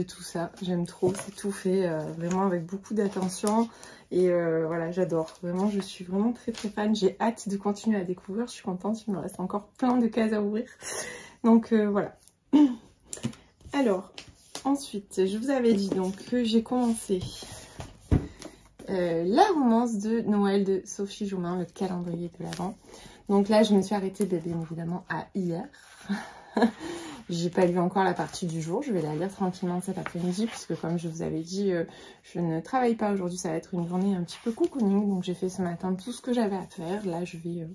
tout ça. J'aime trop. C'est tout fait vraiment avec beaucoup d'attention. Et voilà, j'adore. Vraiment, je suis vraiment très très fan. J'ai hâte de continuer à découvrir. Je suis contente. Il me reste encore plein de cases à ouvrir. Donc voilà. Alors, ensuite, je vous avais dit donc que j'ai commencé la romance de Noël de Sophie Joumin, le calendrier de l'Avent. Donc là, je me suis arrêtée bien évidemment à hier. J'ai pas lu encore la partie du jour. Je vais la lire tranquillement cet après-midi puisque comme je vous avais dit, je ne travaille pas aujourd'hui. Ça va être une journée un petit peu cocooning. Donc j'ai fait ce matin tout ce que j'avais à faire. Là, je vais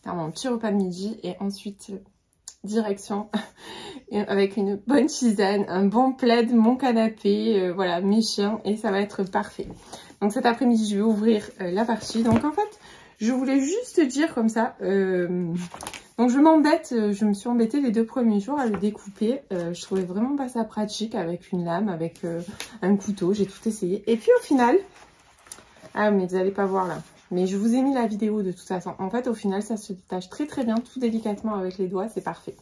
faire mon petit repas de midi et ensuite direction avec une bonne tisane, un bon plaid, mon canapé, voilà, mes chiens et ça va être parfait. Donc cet après-midi, je vais ouvrir la partie. Donc en fait, je voulais juste dire comme ça, donc je me suis embêtée les 2 premiers jours à le découper. Je trouvais vraiment pas ça pratique avec une lame, avec un couteau, j'ai tout essayé. Et puis au final, ah mais vous n'allez pas voir là, mais je vous ai mis la vidéo de toute façon. En fait au final ça se détache très très bien, tout délicatement avec les doigts, c'est parfait.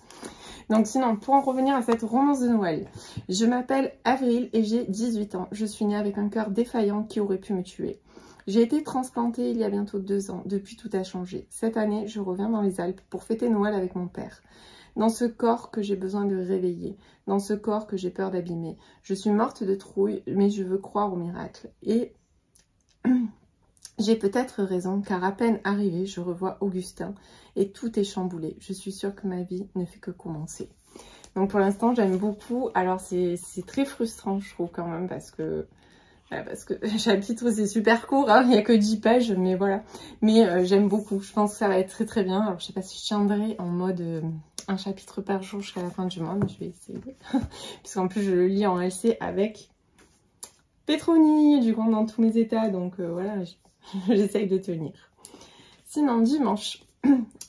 Donc sinon, pour en revenir à cette romance de Noël, je m'appelle Avril et j'ai 18 ans. Je suis née avec un cœur défaillant qui aurait pu me tuer. J'ai été transplantée il y a bientôt 2 ans. Depuis, tout a changé. Cette année, je reviens dans les Alpes pour fêter Noël avec mon père. Dans ce corps que j'ai besoin de réveiller. Dans ce corps que j'ai peur d'abîmer. Je suis morte de trouille, mais je veux croire au miracle. Et j'ai peut-être raison, car à peine arrivée, je revois Augustin et tout est chamboulé. Je suis sûre que ma vie ne fait que commencer. Donc pour l'instant, j'aime beaucoup. Alors c'est très frustrant, je trouve quand même, parce que chapitre c'est super court, hein, il n'y a que 10 pages, mais voilà. Mais j'aime beaucoup, je pense que ça va être très très bien. Alors je sais pas si je tiendrai en mode un chapitre par jour jusqu'à la fin du mois, mais je vais essayer. Puisqu'en plus je le lis en LC avec Petroni, du coup Dans Tous Mes États, donc voilà, j'essaye de tenir. Sinon dimanche,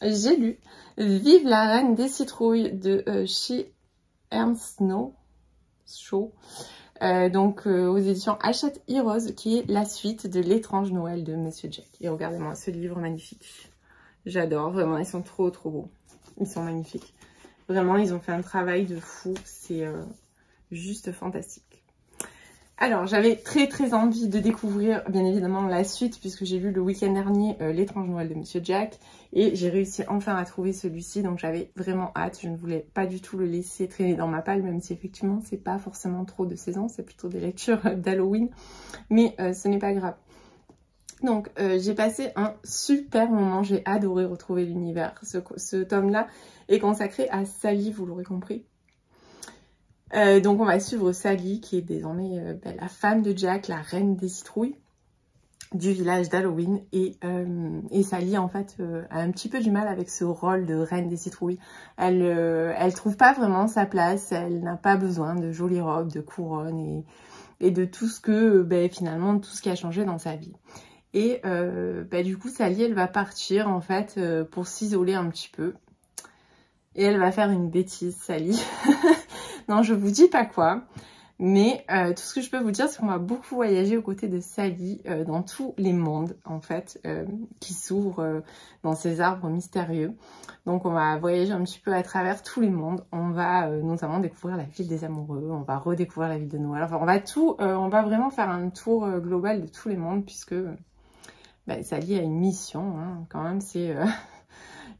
j'ai lu Vive la Reine des Citrouilles de chez Ernst Shaw. Donc aux éditions Hachette Heroes, qui est la suite de L'étrange Noël de Monsieur Jack. Et regardez-moi ce livre magnifique. J'adore, vraiment, ils sont trop trop beaux. Ils sont magnifiques. Vraiment, ils ont fait un travail de fou. C'est juste fantastique. Alors, j'avais très envie de découvrir, bien évidemment, la suite, puisque j'ai lu le week-end dernier L'étrange Noël de Monsieur Jack, et j'ai réussi enfin à trouver celui-ci, donc j'avais vraiment hâte. Je ne voulais pas du tout le laisser traîner dans ma palle, même si effectivement, c'est pas forcément trop de saison, c'est plutôt des lectures d'Halloween, mais ce n'est pas grave. Donc, j'ai passé un super moment, j'ai adoré retrouver l'univers. Ce tome-là est consacré à Sally, vous l'aurez compris. Donc on va suivre Sally qui est désormais la femme de Jack, la reine des citrouilles du village d'Halloween, et Sally en fait a un petit peu du mal avec ce rôle de reine des citrouilles. Elle trouve pas vraiment sa place, elle n'a pas besoin de jolies robes, de couronnes et de tout ce que finalement tout ce qui a changé dans sa vie. Et du coup Sally elle va partir en fait pour s'isoler un petit peu. Et elle va faire une bêtise, Sally. Non, je vous dis pas quoi. Mais tout ce que je peux vous dire, c'est qu'on va beaucoup voyager aux côtés de Sally dans tous les mondes, en fait, qui s'ouvrent dans ces arbres mystérieux. Donc on va voyager un petit peu à travers tous les mondes. On va notamment découvrir la ville des amoureux, on va redécouvrir la ville de Noël. Enfin, on va vraiment faire un tour global de tous les mondes, puisque Sally a une mission, hein, quand même, c'est...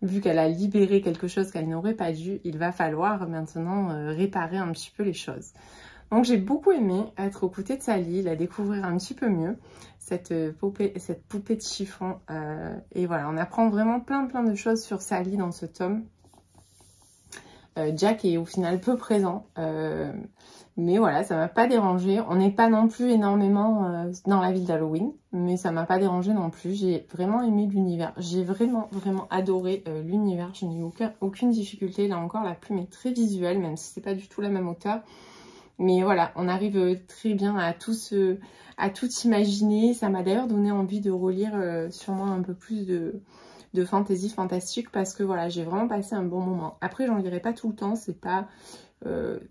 Vu qu'elle a libéré quelque chose qu'elle n'aurait pas dû, il va falloir maintenant réparer un petit peu les choses. Donc j'ai beaucoup aimé être aux côtés de Sally, la découvrir un petit peu mieux, cette poupée de chiffon. Et voilà, on apprend vraiment plein de choses sur Sally dans ce tome. Jack est au final peu présent, mais voilà, ça m'a pas dérangé. On n'est pas non plus énormément dans la ville d'Halloween, mais ça m'a pas dérangé non plus. J'ai vraiment aimé l'univers. J'ai vraiment adoré l'univers. Je n'ai eu aucune difficulté. Là encore, la plume est très visuelle, même si c'est pas du tout la même hauteur. Mais voilà, on arrive très bien à tout imaginer. Ça m'a d'ailleurs donné envie de relire sûrement un peu plus de fantasy fantastique, parce que voilà, j'ai vraiment passé un bon moment. Après, j'en lirai pas tout le temps, c'est pas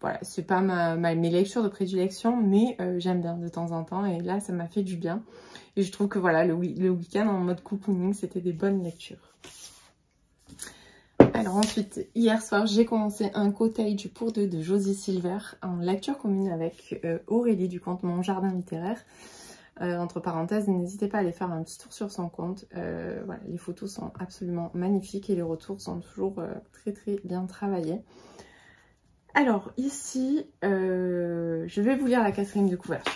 voilà, c'est pas mes lectures de prédilection, mais j'aime bien de temps en temps, et là ça m'a fait du bien. Et je trouve que voilà, le week-end en mode cocooning, c'était des bonnes lectures. Alors ensuite, hier soir, j'ai commencé un cottage pour deux de Josie Silver en lecture commune avec Aurélie du compte Mon Jardin Littéraire. Entre parenthèses, n'hésitez pas à aller faire un petit tour sur son compte. Voilà, les photos sont absolument magnifiques et les retours sont toujours très bien travaillés. Alors ici, je vais vous lire la 4e de couverture.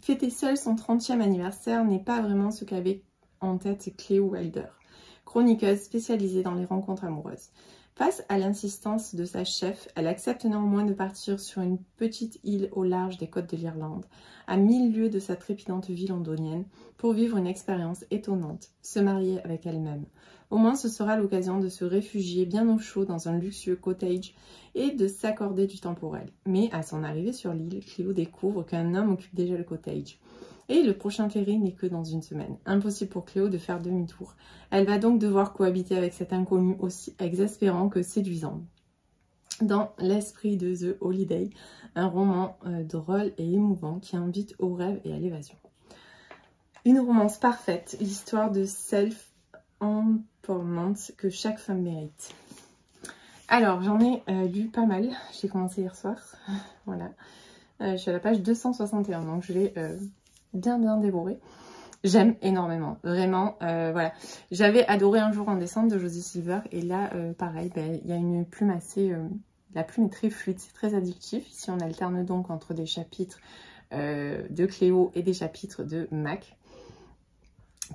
Fêter seule son 30e anniversaire n'est pas vraiment ce qu'avait en tête Cléo Wilder, chroniqueuse spécialisée dans les rencontres amoureuses. Face à l'insistance de sa chef, elle accepte néanmoins de partir sur une petite île au large des côtes de l'Irlande, à 1000 lieues de sa trépidante vie londonienne, pour vivre une expérience étonnante, se marier avec elle-même. Au moins ce sera l'occasion de se réfugier bien au chaud dans un luxueux cottage et de s'accorder du temps pour elle. Mais à son arrivée sur l'île, Cléo découvre qu'un homme occupe déjà le cottage. Et le prochain ferry n'est que dans une semaine. Impossible pour Cléo de faire demi-tour. Elle va donc devoir cohabiter avec cet inconnu aussi exaspérant que séduisant. Dans l'esprit de The Holiday, un roman drôle et émouvant qui invite au rêve et à l'évasion. Une romance parfaite, l'histoire de self-empowerment que chaque femme mérite. Alors, j'en ai lu pas mal. J'ai commencé hier soir. Voilà. Je suis à la page 261, donc je l'ai bien dévoré. J'aime énormément, vraiment, voilà. J'avais adoré Un jour en décembre de Josie Silver, et là, pareil, il y a une plume assez... la plume est très fluide, c'est très addictif. Ici, on alterne donc entre des chapitres de Cléo et des chapitres de Mac,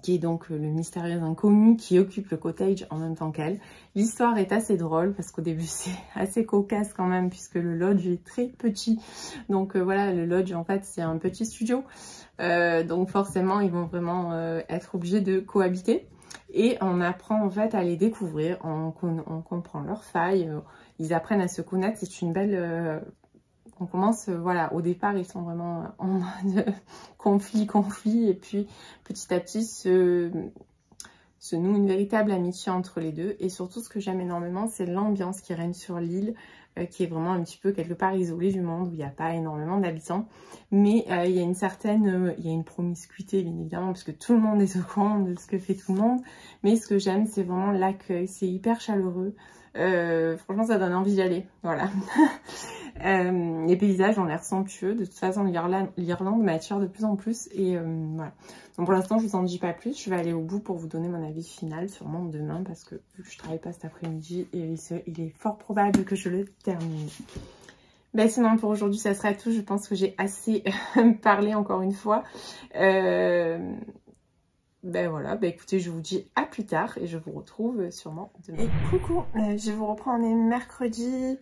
qui est donc le mystérieux inconnu qui occupe le cottage en même temps qu'elle. L'histoire est assez drôle parce qu'au début c'est assez cocasse quand même, puisque le lodge est très petit. Donc voilà, le lodge en fait c'est un petit studio. Donc forcément ils vont vraiment être obligés de cohabiter. Et on apprend en fait à les découvrir, on comprend leurs failles, ils apprennent à se connaître. C'est une belle... on commence, voilà, au départ ils sont vraiment en mode conflit, et puis petit à petit se noue une véritable amitié entre les deux. Et surtout ce que j'aime énormément, c'est l'ambiance qui règne sur l'île. qui est vraiment un petit peu quelque part isolé du monde, où il n'y a pas énormément d'habitants. Mais il y a une certaine, il y a une promiscuité bien évidemment, parce que tout le monde est au courant de ce que fait tout le monde. Mais ce que j'aime, c'est vraiment l'accueil, c'est hyper chaleureux. Franchement, ça donne envie d'y aller, voilà. Les paysages ont l'air somptueux. De toute façon, l'Irlande m'attire de plus en plus. Et voilà. Donc pour l'instant, je vous en dis pas plus. Je vais aller au bout pour vous donner mon avis final, sûrement demain, parce que vu que je travaille pas cet après-midi, et il est fort probable que je le termine. Ben sinon, pour aujourd'hui, ça sera tout. Je pense que j'ai assez parlé encore une fois. Ben voilà, ben écoutez, je vous dis à plus tard et je vous retrouve sûrement demain. Et coucou, je vous reprends, on est mercredi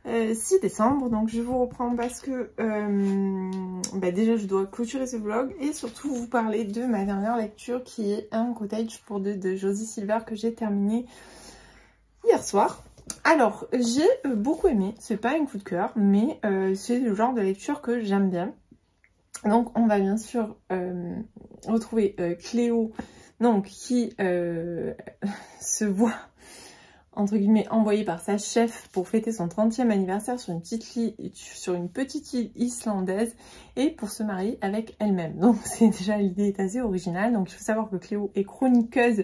6 décembre, donc je vous reprends parce que ben déjà je dois clôturer ce vlog et surtout vous parler de ma dernière lecture qui est un cottage pour deux de Josie Silver que j'ai terminé hier soir. Alors, j'ai beaucoup aimé, c'est pas un coup de cœur, mais c'est le genre de lecture que j'aime bien. Donc on va bien sûr retrouver Cléo, donc qui se voit entre guillemets envoyée par sa chef pour fêter son 30e anniversaire sur une petite île islandaise et pour se marier avec elle-même. Donc c'est déjà, l'idée est assez originale. Donc il faut savoir que Cléo est chroniqueuse,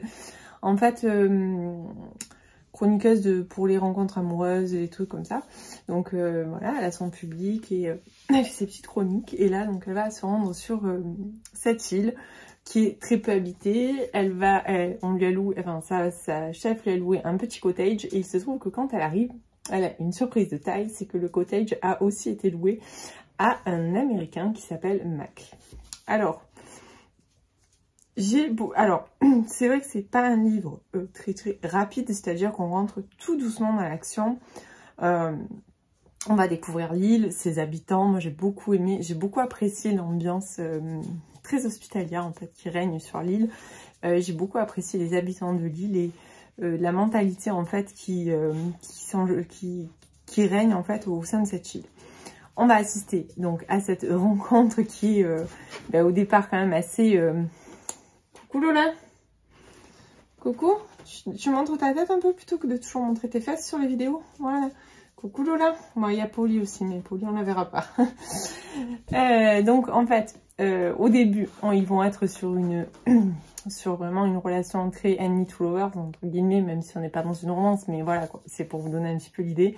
en fait chroniqueuse pour les rencontres amoureuses et des trucs comme ça. Donc voilà, elle a son public et elle fait ses petites chroniques. Et là, donc elle va se rendre sur cette île qui est très peu habitée. On lui a loué, enfin sa chef lui a loué un petit cottage et il se trouve que quand elle arrive, elle a une surprise de taille, c'est que le cottage a aussi été loué à un Américain qui s'appelle Mac. Alors, c'est vrai que c'est pas un livre très rapide, c'est-à-dire qu'on rentre tout doucement dans l'action. On va découvrir l'île, ses habitants. Moi j'ai beaucoup aimé, j'ai beaucoup apprécié l'ambiance très hospitalière en fait qui règne sur l'île. J'ai beaucoup apprécié les habitants de l'île et la mentalité en fait qui règne en fait au sein de cette île. On va assister donc à cette rencontre qui est au départ quand même assez... Coucou Lola. Coucou. Tu montres ta tête un peu plutôt que de toujours montrer tes fesses sur les vidéos. Voilà. Coucou Lola. Bon, il y a Polly aussi, mais Polly on la verra pas. Donc en fait, au début, ils vont être sur sur vraiment une relation très enemy to lovers, entre guillemets, même si on n'est pas dans une romance, mais voilà quoi. C'est pour vous donner un petit peu l'idée.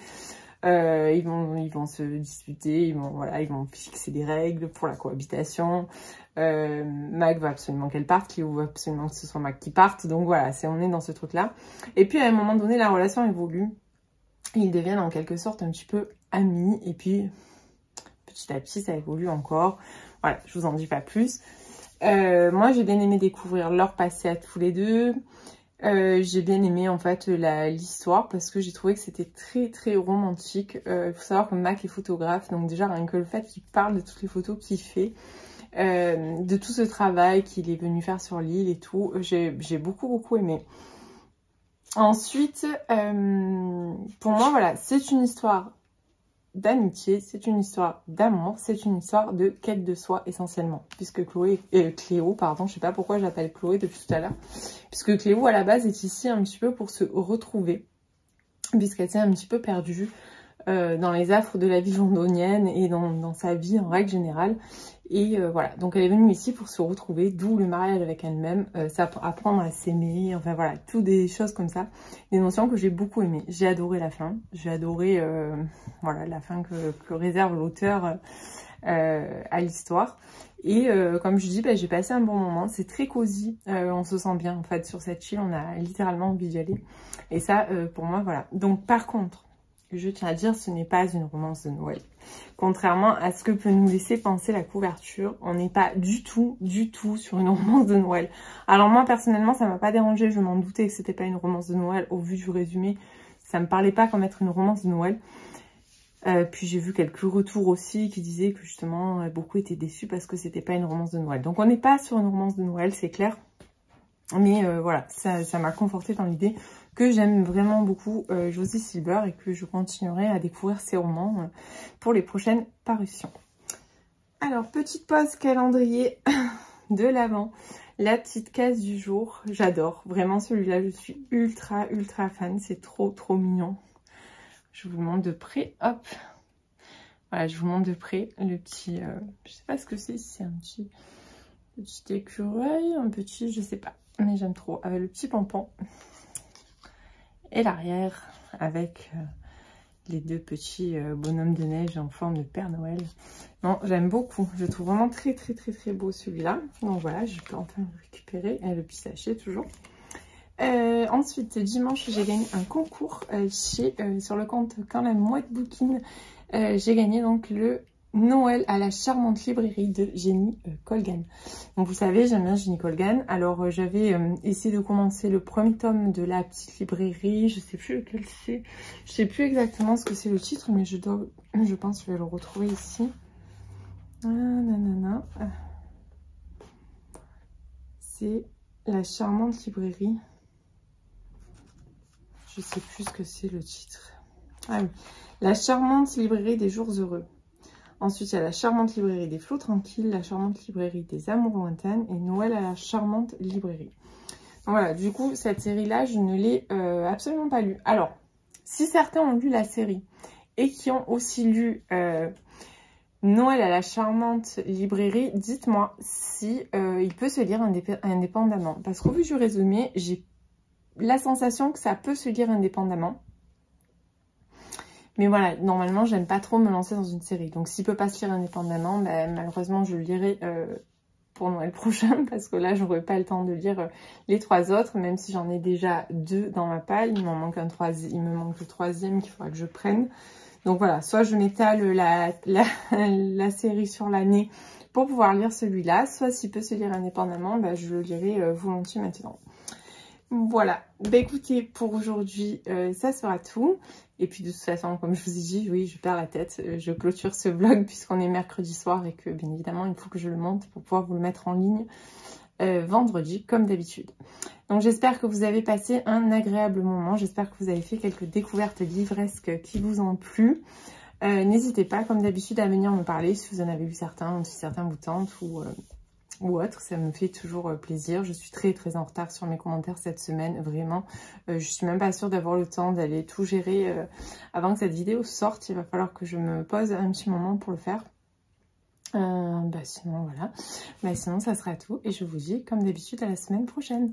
Ils vont se disputer, ils vont fixer des règles pour la cohabitation. Mac va absolument qu'elle parte, Cléo veut absolument que ce soit Mac qui parte, donc voilà, on est dans ce truc là. Et puis à un moment donné la relation évolue, ils deviennent en quelque sorte un petit peu amis et puis petit à petit ça évolue encore. Voilà, je vous en dis pas plus. Moi j'ai bien aimé découvrir leur passé à tous les deux. J'ai bien aimé en fait l'histoire parce que j'ai trouvé que c'était très romantique. Il faut savoir que Mac est photographe, donc déjà rien que le fait qu'il parle de toutes les photos qu'il fait, de tout ce travail qu'il est venu faire sur l'île et tout, j'ai beaucoup aimé. Ensuite, pour moi voilà, c'est une histoire d'amitié, c'est une histoire d'amour, c'est une histoire de quête de soi essentiellement, puisque Cléo, pardon, je sais pas pourquoi j'appelle Chloé depuis tout à l'heure, puisque Cléo à la base est ici un petit peu pour se retrouver, puisqu'elle s'est un petit peu perdue dans les affres de la vie londonienne et dans sa vie en règle générale. Et voilà, donc elle est venue ici pour se retrouver, d'où le mariage avec elle-même, apprendre à s'aimer, enfin voilà, toutes des choses comme ça, des notions que j'ai beaucoup aimées. J'ai adoré la fin, j'ai adoré voilà, la fin que réserve l'auteur à l'histoire. Et comme je dis, j'ai passé un bon moment, c'est très cosy, on se sent bien en fait sur cette île, on a littéralement envie d'y aller. Et ça, pour moi, voilà. Donc par contre, je tiens à dire, ce n'est pas une romance de Noël. Contrairement à ce que peut nous laisser penser la couverture, on n'est pas du tout sur une romance de Noël. Alors moi, personnellement, ça m'a pas dérangé, je m'en doutais que c'était pas une romance de Noël. Au vu du résumé, ça me parlait pas comme être une romance de Noël. Puis j'ai vu quelques retours aussi qui disaient que justement, beaucoup étaient déçus parce que c'était pas une romance de Noël. Donc on n'est pas sur une romance de Noël, c'est clair. Mais voilà, ça m'a conforté dans l'idée que j'aime vraiment beaucoup Josie Silver et que je continuerai à découvrir ses romans pour les prochaines parutions. Alors, petite pause calendrier de l'Avent, la petite case du jour, j'adore. Vraiment celui-là, je suis ultra fan, c'est trop mignon. Je vous le montre de près, hop. Voilà, je vous montre de près le petit, je sais pas ce que c'est un petit écureuil, un petit, je sais pas, mais j'aime trop, avec le petit pompon. Et l'arrière, avec les deux petits bonhommes de neige en forme de Père Noël. Non, j'aime beaucoup, je trouve vraiment très beau celui-là. Donc voilà, je peux enfin le récupérer, et le petit sachet toujours. Ensuite, dimanche, j'ai gagné un concours sur le compte Quand la mouette bouquine. J'ai gagné donc le Noël à la charmante librairie de Jenny Colgan. Donc vous savez, j'aime bien Jenny Colgan. Alors j'avais essayé de commencer le premier tome de la petite librairie. Je sais plus lequel c'est. Je sais plus exactement ce que c'est le titre, mais je pense que je vais le retrouver ici. C'est la charmante librairie. Je sais plus ce que c'est le titre. Ah oui, la charmante librairie des jours heureux. Ensuite, il y a la charmante librairie des flots tranquilles, la charmante librairie des amours lointaines et Noël à la charmante librairie. Donc voilà, du coup, cette série-là, je ne l'ai absolument pas lue. Alors, si certains ont lu la série et qui ont aussi lu Noël à la charmante librairie, dites-moi si il peut se lire indépendamment. Parce qu'au vu du résumé, j'ai la sensation que ça peut se lire indépendamment. Mais voilà, normalement, j'aime pas trop me lancer dans une série. Donc, s'il peut pas se lire indépendamment, ben, malheureusement, je le lirai pour Noël prochain. Parce que là, j'aurai pas le temps de lire les 3 autres. Même si j'en ai déjà 2 dans ma palle. Il m'en manque un troisième. Il me manque le 3e qu'il faudra que je prenne. Donc voilà, soit je m'étale la série sur l'année pour pouvoir lire celui-là. Soit s'il peut se lire indépendamment, ben, je le lirai volontiers maintenant. Voilà, bah écoutez, pour aujourd'hui, ça sera tout. Et puis de toute façon, comme je vous ai dit, oui, je perds la tête. Je clôture ce vlog puisqu'on est mercredi soir et que bien évidemment, il faut que je le monte pour pouvoir vous le mettre en ligne vendredi, comme d'habitude. Donc j'espère que vous avez passé un agréable moment. J'espère que vous avez fait quelques découvertes livresques qui vous ont plu. N'hésitez pas, comme d'habitude, à venir me parler si vous en avez lu certains, ou si certains vous tentent ou autre, ça me fait toujours plaisir. Je suis très en retard sur mes commentaires cette semaine, vraiment. Je suis même pas sûre d'avoir le temps d'aller tout gérer avant que cette vidéo sorte. Il va falloir que je me pose un petit moment pour le faire. Sinon, voilà. Sinon, ça sera tout. Et je vous dis, comme d'habitude, à la semaine prochaine.